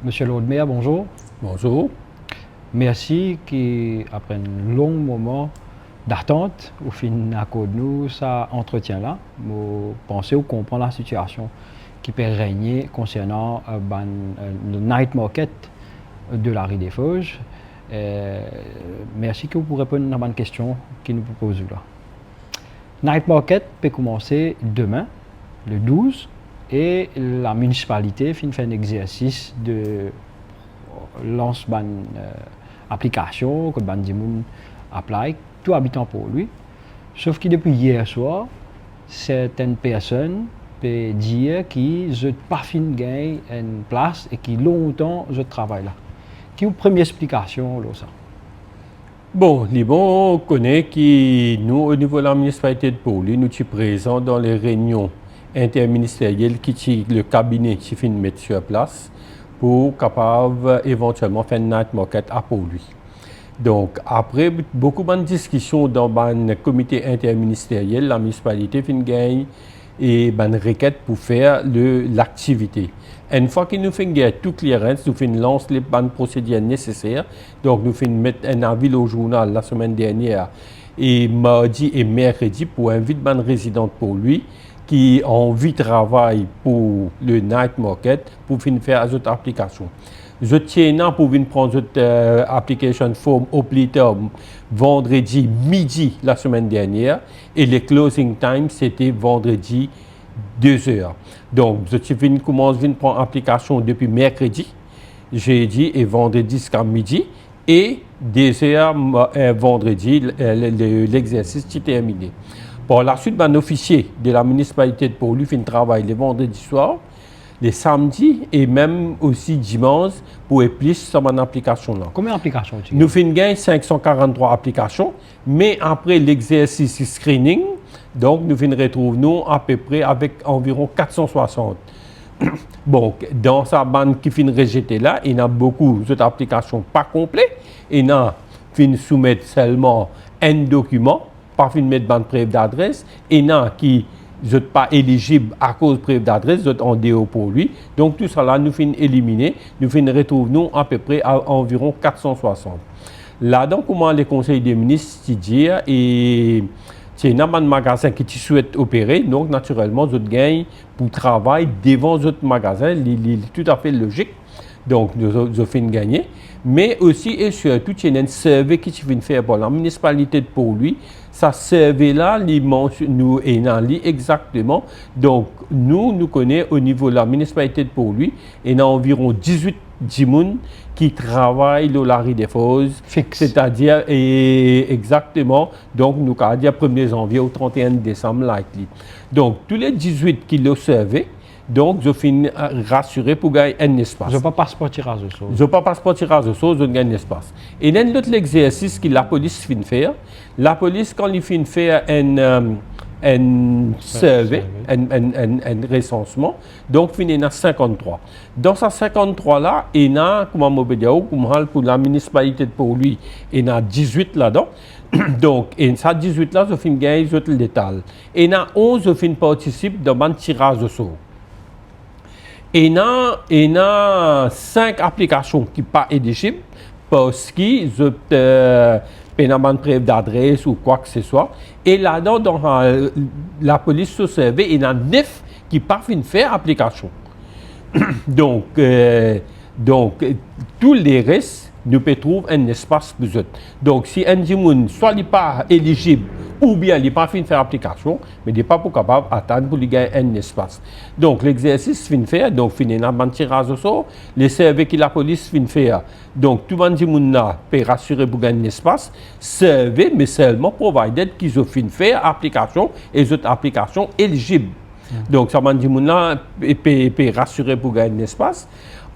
Monsieur Lord Mayor, bonjour. Bonjour. Merci qu'après un long moment d'attente, au fin accord nous, ça entretien-là, vous pensez ou comprendre la situation qui peut régner concernant le night market de la rue des Fauges. Merci que vous pourrez répondre à la bonne question qui nous propose là. Night market peut commencer demain, le 12, et la municipalité fait un exercice de lance une application que ban Dimoun apply, tout habitant pour lui. Sauf que depuis hier soir, certaines personnes peuvent dire qu'ils n'ont pas fini de gagner une place et qui longtemps je travaille là. Qui est une première explication là ça? Bon, on connaît que nous, au niveau de la municipalité de Pau-Louis, nous sommes présents dans les réunions interministérielles qui le cabinet qui finit de mettre sur place pour capable éventuellement faire une night market à Pau-Louis. Donc, après beaucoup de discussions dans le comité interministériel, la municipalité finit de gagner et une requête pour faire l'activité. Une fois que nous faisons tout clearance, nous faisons lancer les bonnes procédures nécessaires. Donc, nous faisons mettre un avis au journal la semaine dernière et mardi et mercredi pour inviter les résidents pour lui qui ont envie de travailler pour le night market pour faire les autres applications. Je tiens pour venir prendre cette application form au plus tard vendredi midi la semaine dernière et le closing time c'était vendredi 2 heures. Donc, je commence à prendre l'application depuis mercredi, jeudi et vendredi jusqu'à midi et 2 heures vendredi l'exercice est terminé. Par la suite, un officier de la municipalité de Pau-Louis fait un travail le vendredi soir, les samedis et même aussi dimanche pour plus sur mon application là. Combien d'applications tu as? Nous faisons gagner 543 applications, mais après l'exercice screening, donc nous retrouver à peu près avec environ 460. Bon, dans sa bande qui finit rejetée là, il y a beaucoup d'autres applications pas complètes. Il y a qui soumettre seulement un document, pas fin mettre bande preuve d'adresse. Il y a qui ne sont pas éligibles à cause de preuve d'adresse, sont en déo pour lui. Donc tout ça là, nous finissons éliminer, nous finissons retrouver à peu près à environ 460. Là-dedans, comment les conseils des ministres disent et c'est un magasin qui souhaite opérer, donc naturellement, vous gagnez pour travailler devant votre magasin, c'est tout à fait logique. Donc, nous avons gagné. Mais aussi et surtout, il y a un survey qui vient faire pour la municipalité de Pau-Louis. Ça survey-là, nous est exactement. Donc, nous connaissons au niveau de la municipalité de Pau-Louis, il y a environ 18 personnes qui travaillent dans la rue des Fauses. C'est-à-dire, exactement, donc nous avons dit 1er janvier au 31 décembre, likely. Donc, tous les 18 qui l'ont servi, donc je finis rassuré pour gagner un espace. Je ne peux pas passeport tirage au sort. Je ne peux pas passeport tirage au sort, je gagne un espace. Et dans l'autre exercice que la police finit faire, la police, quand il finit faire un survey, un recensement, donc il y a 53. Dans ces 53-là, il y a, pour la municipalité de Pau-Louis, il y a 18 là-dedans. Donc, et ça 18-là, je finis gagner le détail. Et il y a 11 qui participent dans un tirage au sort. Il y a 5 applications qui ne sont pas éligibles parce qu'ils ont une preuve d'adresse ou quoi que ce soit. Et là-dedans, dans la police se servait, il y en a 9 qui ne peuvent pas faire application. donc, tous les restes, nous pouvons trouver un espace pour eux. Donc, si un dimoun soit n'est pas éligible ou bien il n'est pas fait faire application, mais il n'est pas capable d'attendre pour lui gagner un espace. Donc, l'exercice fin faire, donc fin un tirage au sort, les services que la police fin faire, donc tout le monde peut rassurer pour gagner un espace, servez, mais seulement provided qu'ils ont fin faire application et les autres applications éligibles. Donc, ça m'a dit peut rassurer pour gagner un espace.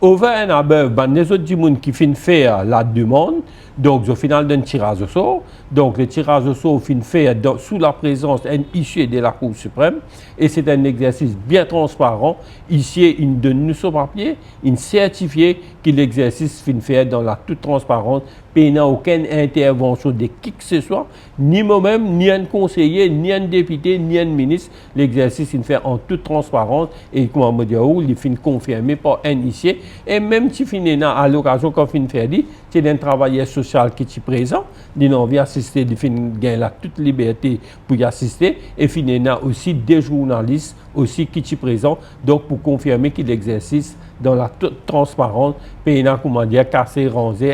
Over and above, les autres gens qui finissent faire la demande, donc au final d'un tirage au sort, donc le tirage au sort finit fait sous la présence d'un huissier de la Cour suprême, et c'est un exercice bien transparent. Ici, il donne nous son papier, il certifie que l'exercice finit fait dans la toute transparence, puis il n'y a aucune intervention de qui que ce soit, ni moi-même, ni un conseiller, ni un député, ni un ministre. L'exercice finit fait en toute transparence, et comme on me dit, il finit confirmé par un huissier. Et même si finis à l'occasion qu'on finit faire dit, c'est un travailleur social qui est présent, il a envie d'assister, il finit gagner toute liberté pour y assister, et finis aussi des journalistes aussi qui sont présents, donc pour confirmer qu'il exerce dans la transparence, payant, comment dire, casser, ranger,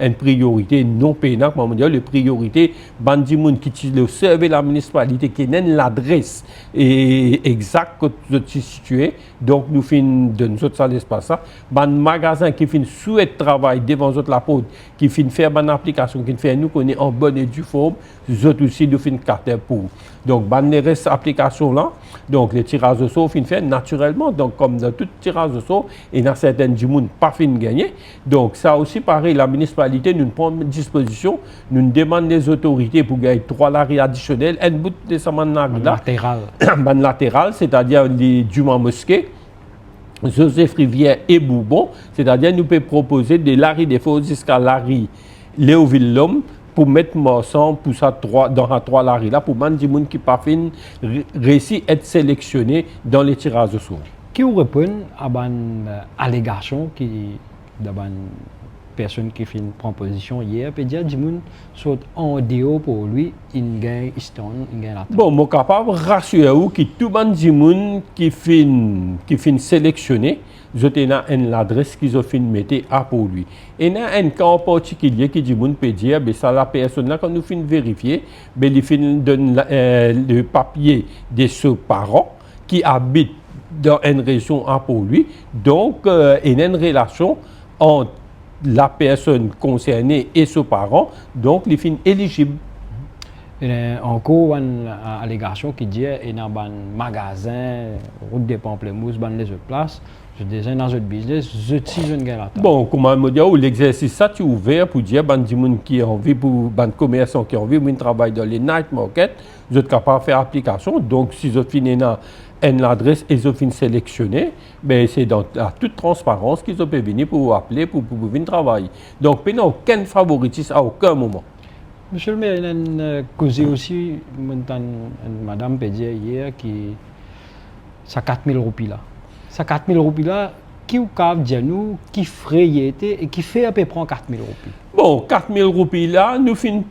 une priorité non payant, comment dire, les priorités, bandimoun qui le servent la municipalité, qui n'a l'adresse exacte que vous êtes situé, donc nous finissons de nous autres l'espace ça, ban magasin qui finit souhaite travail devant notre la porte, qui finit faire une application, qui fait nous connaît en bonne et due forme, nous autres aussi nous finissons carte pour. Donc ban les restes applications là, donc les tirages au sort finissent faire naturellement, donc comme dans tout tirage au sort, il y a certaines du monde pas fin gagner. Donc ça aussi pareil, la municipalité nous prend disposition, nous demande des autorités pour gagner 3 laris additionnels, un bout de semaine latéral. Latéral, c'est-à-dire les Dumas Mosquée, Joseph Rivière et Bourbon, c'est-à-dire nous pouvons proposer des laris des faux jusqu'à laris Léoville l'homme pour mettre morceau pour ça dans les 3 laris là pour man du monde qui pas fin réussi être sélectionné dans les tirages au sort. Qui répond à une allégation qui de personne qui fait une proposition hier peut dire du monde soit en déo pour lui il gagne la bon moi capable rassurer ou que tout monde du monde qui fin sélectionné je tenais l'adresse qu'ils ont fait mettre à pour lui et il y a un cas en particulier qui du monde peut dire ben ça la personne là quand nous fin vérifier ben il fin donne le papier de ce parent qui habite dans une région à pour lui donc il y a une relation entre la personne concernée et ses parents, donc les filles éligibles. Il y a encore une allégation qui dit qu'il y a un magasin, route des Pamplemousses, les autres places. Je disais dans notre business, je suis jeune gars. Bon, comment me dire, l'exercice ça tu ouvert pour dire que les gens qui ont envie, pour les commerçants qui ont envie, de travailler dans les night market, vous êtes capable de faire application. Donc, si vous finissez dans une adresse et vous finissez sélectionner, ben c'est dans toute transparence qu'ils peuvent venir pour vous appeler pour venir travailler. Donc, il n'y a aucun favoritisme à aucun moment. Monsieur le maire, il y a une cause aussi, madame peut dire hier, qui ça 4 000 roupies là. Ça 4 000 roupies là, qui ou cave dire nous, qui ferait y était et qui fait à peu près 4 000 roupies. Bon, 4 000 roupies là, nous finissons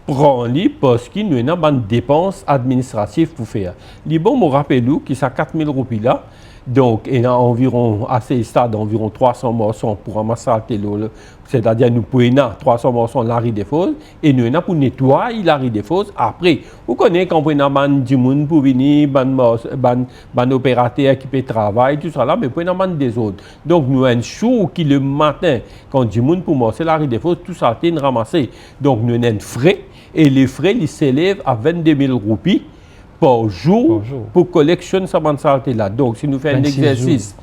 prendre parce qu'il nous a une dépense administrative pour faire. Les bon, me rappelle que ça 4 000 roupies là, donc il y a environ, à ces stades, environ 300 morceaux pour ramasser l'eau, c'est-à-dire nous prenons 300 morceaux de la riz des fosses et nous avons pour nettoyer la riz des fosses. Après, vous connaissez quand on a du monde pour venir, un opérateur qui peut travailler, tout ça là, mais on a des autres. Donc nous avons un jour qui le matin, quand du monde pour morcer la riz des fosses, tout ça est ramassé. Donc nous avons un frais et les frais ils s'élèvent à 22 000 roupies. Par jour pour collectionner sa mensualité là. Donc, si nous faisons un exercice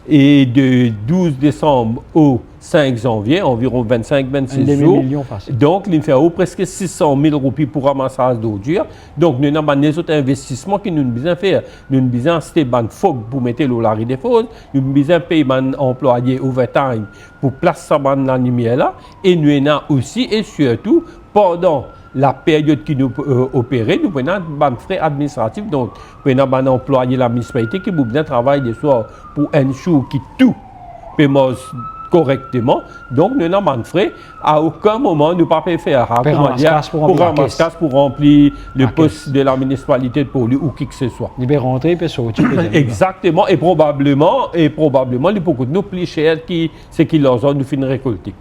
et de 12 décembre au 5 janvier, environ 25-26 jours, donc il fait presque 600 000 roupies pour ramassage d'eau dure. Donc, nous avons des autres investissements que nous avons besoin de faire. Nous avons besoin d'acheter des fog pour mettre l'eau la riz des fosses. Nous avons besoin de payer des employés overtime pour placer la lumière là. Et nous avons aussi et surtout pendant la période qui nous opérait, nous prenons des frais administratifs. Donc, nous prenons des employés de la municipalité qui ont bien travailler des soirs pour un jour qui tout paiement correctement. Donc, nous avons des frais. À aucun moment, nous ne pouvons pas faire pour remplir le poste de la municipalité pour lui ou qui que ce soit. Il peut rentrer et sortir. Exactement. Et probablement, il peut coûter nous plus cher que ce qu'ils leur ont nous fin récolter.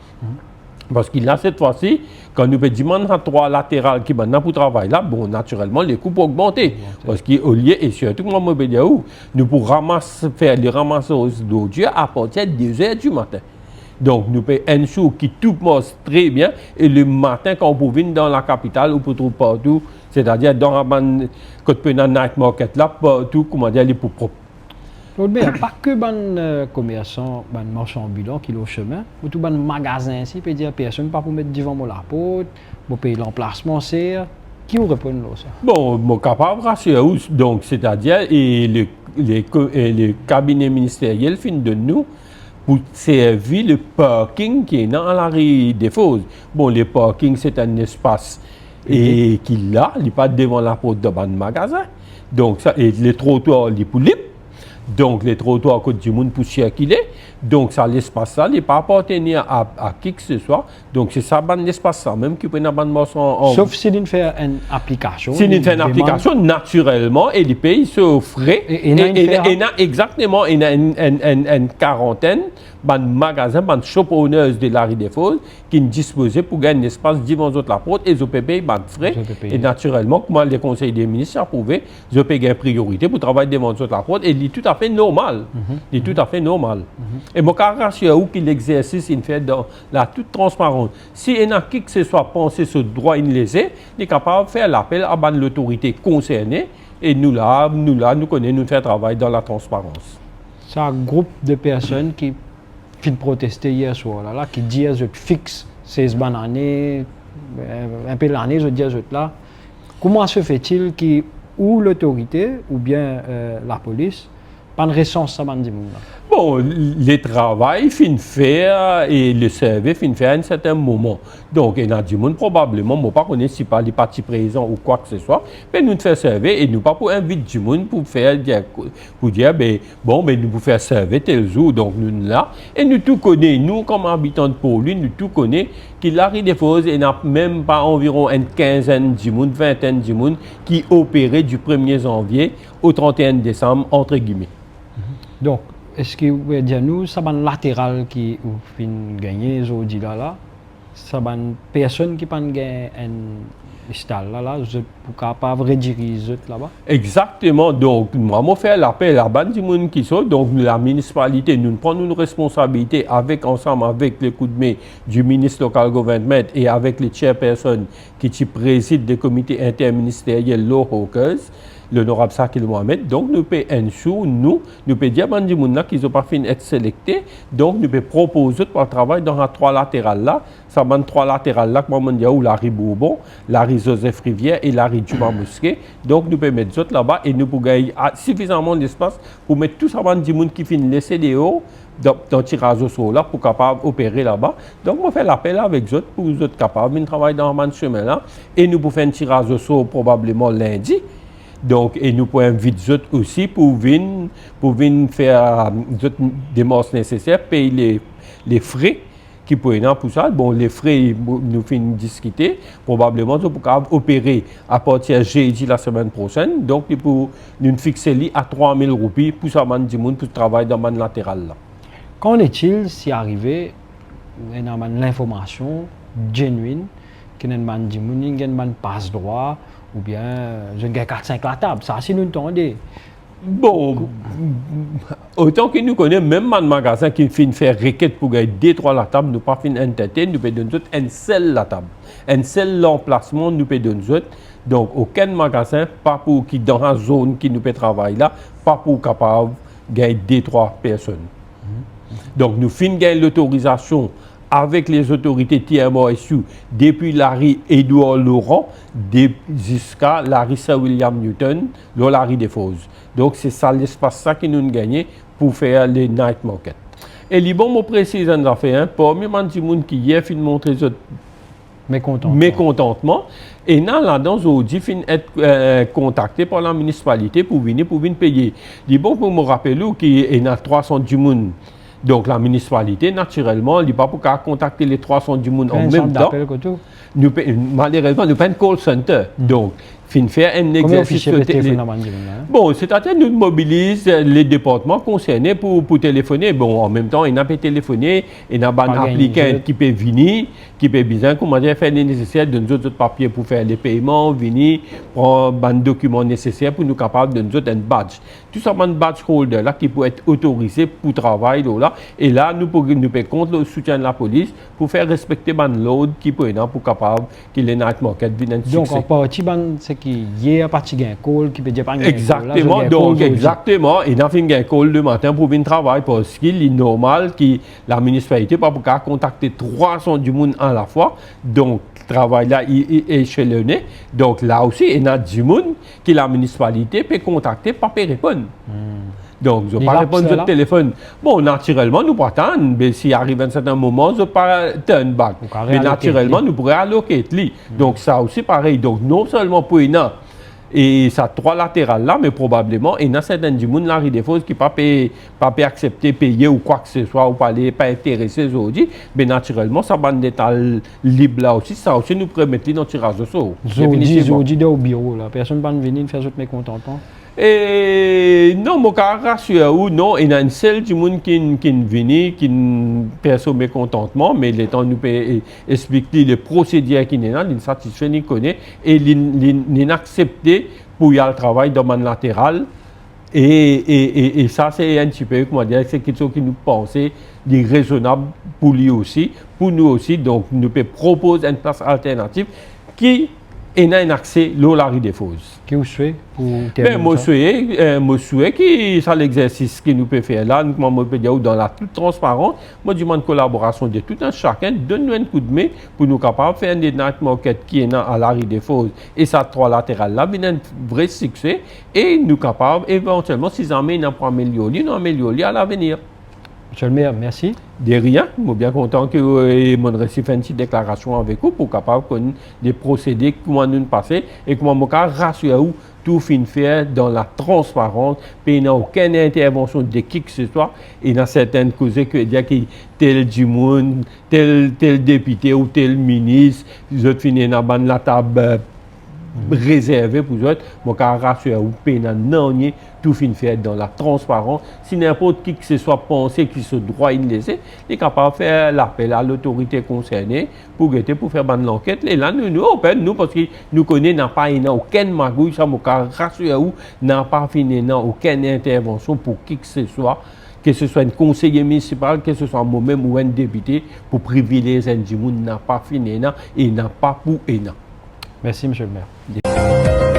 Parce qu'il a cette fois-ci, quand nous demandons à 3 latérales qui maintenant pour travailler là, bon, naturellement, les coûts vont augmenter. Parce qu'au lieu, et surtout, nous pouvons faire les ramassages d'eau à partir de 2 h du matin. Donc, nous payons un jour qui tout passe très bien. Et le matin, quand vous venez dans la capitale, vous pouvez trouver partout, c'est-à-dire dans la night market là, partout, comment dire, les pour propres. Pas que les commerçants, les marchands ambulants qui sont au chemin, ou tout les magasins ici, peut dire personne pas pour mettre devant la porte, pour payer l'emplacement, c'est qui vous répond là ça? Bon, mon capable rassurer donc c'est-à-dire et le cabinet ministériel fin de nous pour servir le parking qui est dans la rue des Fosses. Bon, le parking c'est un espace et qui là, il n'est pas devant la porte de magasin. Donc ça et les trottoirs les pour libre. Donc, les trottoirs à côté du monde pour circuler. Donc, ça, l'espace-là n'est pas appartenir à qui que ce soit. Donc, c'est ça, l'espace-là, même qui peut y avoir en... Sauf si on fait une application. Si on fait une application, naturellement, et les pays se frais. Et exactement, il y a une quarantaine de magasins, de shop owners de la rue des Fosses qui sont disposés pour gagner un espace devant la porte et ils peuvent payer des frais. Et naturellement, comme les conseils des ministres ont prouvé, ils peuvent payer une priorité pour travailler devant la porte et c'est tout à fait normal. C'est tout à fait normal. Et mon caractère où l'exercice il fait dans la toute transparence. Si il y a qui que ce soit pensé ce droit inlésé, il est capable de faire l'appel à l'autorité concernée et nous connaissons, nous faire travail dans la transparence. C'est un groupe de personnes qui viennent protester hier soir, là, qui disent je fixe 16 bonnes années, un peu l'année, je dis là. Comment se fait-il que ou l'autorité ou bien la police pas de récence ça dit Bon, le travail fin faire et le service fin faire à un certain moment. Donc, il y a du monde probablement, moi pas connaître si pas les partis présents ou quoi que ce soit, mais nous faire servir et nous pas pour inviter du monde pour faire pour dire ben bon ben nous pour faire servir tel jour donc nous là et nous tout connaissons nous comme habitants de Pau-Louis nous tout connaissons qu'il arrive des fois il n'y a même pas environ une quinzaine du monde, vingtaine du monde qui opérait du 1er janvier au 31 décembre entre guillemets. Donc, est-ce que vous pouvez dire nous, ça va latéral qui fin gagné aujourd'hui là, ça va personne qui pas gagner un style là, je pour capable rediriger là-bas. Exactement. Donc, moi, je fais l'appel à la du monde qui sont. Donc, la municipalité, nous prenons une responsabilité ensemble avec le coup de main du ministre local government et avec les chairpersons qui président des comités interministériels Law Hawkers. L'honorable Sakil Mohamed. Donc, nous payons un sou, nous payons dire à des gens qui n'ont pas fini d'être sélectés. Donc, nous pouvons proposer pour travailler dans les trois latérales là. Ça va trois latérales là, comme on dit, où la rue Bourbon, la rue Joseph Rivière et la rue Juma Mosquée. Donc, nous pouvons mettre les autres là-bas et nous pouvons gagner suffisamment d'espace pour mettre tout ça des gens qui finissent les CDO dans le tirage au sort là pour capable opérer là-bas. Donc, on fait l'appel avec eux pour les autres capables de travailler dans ce chemin là. Et nous pouvons faire un tirage au sort probablement lundi. Donc, et nous pouvons inviter eux aussi pour venir faire des démarches nécessaires, payer les frais qui pourraient pour ça. Bon, les frais, nous finissons discuter. Probablement, nous pouvons opérer à partir de jeudi la semaine prochaine. Donc, nous nous fixer à 3 000 roupies pour ça, pour travailler dans le latéral là. Qu'en est-il si arrivé l'information genuine que nous avons passe droit ou bien je gagne 4-5 la table, ça si nous entendons. Bon, autant que nous connaissons, même un magasin qui finit faire requête pour gagner 2-3 la table, nous pas fin entêter, nous pouvons donner un seul la table. Un seul emplacement, nous pouvons donner. Donc, aucun magasin, pas pour qui dans la zone qui nous peut travailler là, pas pour capable de gagner 2-3 personnes. Donc, nous finissons gagner l'autorisation avec les autorités TMOSU depuis la rue Édouard Laurent jusqu'à la rue Sir William Newton, dans la rue des Fosses. Donc c'est ça l'espace que nous avons gagné pour faire les night market. Et les bon, je précise une affaire, parmi les gens qui hier fin montré mécontentement, et là-dedans, aujourd'hui, fin être contacté par la municipalité pour venir payer. Les bon, pour me rappeler qu'il y a 300 du monde. Donc la municipalité, naturellement, il n'y a pas pour contacter les 300 du monde en même temps. Malheureusement, nous pas un call center. Donc, faire un exercice de téléphone. Bon, c'est-à-dire nous mobilisons les départements concernés pour téléphoner. Bon, en même temps, il n'a pas téléphoné, il y a un applicant qui peut venir, qui peut bien faire les nécessaires de nous autres papiers pour faire les paiements, venir prendre un document nécessaire pour nous capables de nous autres un badge. Tout ça, un badge holder là qui peut être autorisé pour travailler là. Et là, nous pouvons compter le soutien de la police pour faire respecter le load qui peut être pour capable qu'il est night market vienne un succès. Donc, en partie, c'est qui hier parti gain call qui peut dire pas exactement donc exactement et n'a fait un call le matin pour venir travailler parce qu'il est normal que la municipalité pas pour contacter 300 du monde à la fois donc le travail là est échelonné donc là aussi il y a du monde que la municipalité peut contacter pas peut répondre. Donc, je ne vais pas répondre au téléphone. Bon, naturellement, nous ne pouvons pas attendre. Mais s'il arrive à un certain moment, je ne vais pas turn back. Mais naturellement, nous pourrions alloquer. Donc, ça aussi pareil. Donc, non seulement pour une Et ça trois latérales là, mais probablement, il y a certains gens qui ont des choses qui ne peuvent pas accepter, payer ou quoi que ce soit, ou pas intéresser aujourd'hui. Mais naturellement, ça va être libre là aussi. Ça aussi nous permet de notre tirage de sort. Aujourd'hui, au bureau, là, personne ne va venir faire autre mécontentement. Et non, mon cas rassure ou non, il y a une seule du monde qui vient, qui perçoit mécontentement, mais le temps nous peut expliquer les procédures qui sont là, il satisfait, il connaît, et il accepte pour y aller travail dans le latéral. Et ça, c'est un petit peu, comment dire, c'est quelque chose qui nous pensait raisonnable pour lui aussi, pour nous aussi. Donc, nous peut proposer une place alternative qui a un accès à la rue des Fosses. Qu'est-ce que vous souhaitez pour terminer moi souhaite que c'est l'exercice que nous pouvons faire là, nous pouvons dire dans la toute transparence, moi je demande collaboration de tout un chacun, donne-nous un coup de main pour nous capables de faire des night market qui est à la rue des Fosses et ça trois latérales là, bien un vrai succès et nous capables éventuellement si ça amène pour améliorer à l'avenir. Monsieur le maire, merci. De rien, je suis bien content que mon récit fait une petite déclaration avec vous pour capable de procéder, comment nous passer et comment je rassurer vous tout fin faire dans la transparence, puis il n'y a aucune intervention de qui que ce soit, et dans certaines causes que dire que tel du monde, tel député ou tel ministre, ils ont fini dans la table réservé pour eux, mon cas rassurer ou pénal non tout fin fait dans la transparence. Si n'importe qui que ce soit pensé qu'il se droit il laisser, il est capable de faire l'appel à l'autorité concernée pour faire l'enquête. Et là nous parce que nous connaissons pas aucune magouille, ça mon cas rassurer ou n'a pas fini aucune intervention pour qui que ce soit un conseiller municipal, que ce soit moi-même ou un député, pour privilégier un gens n'a pas fini et n'a pas pour et non. Merci, monsieur le maire.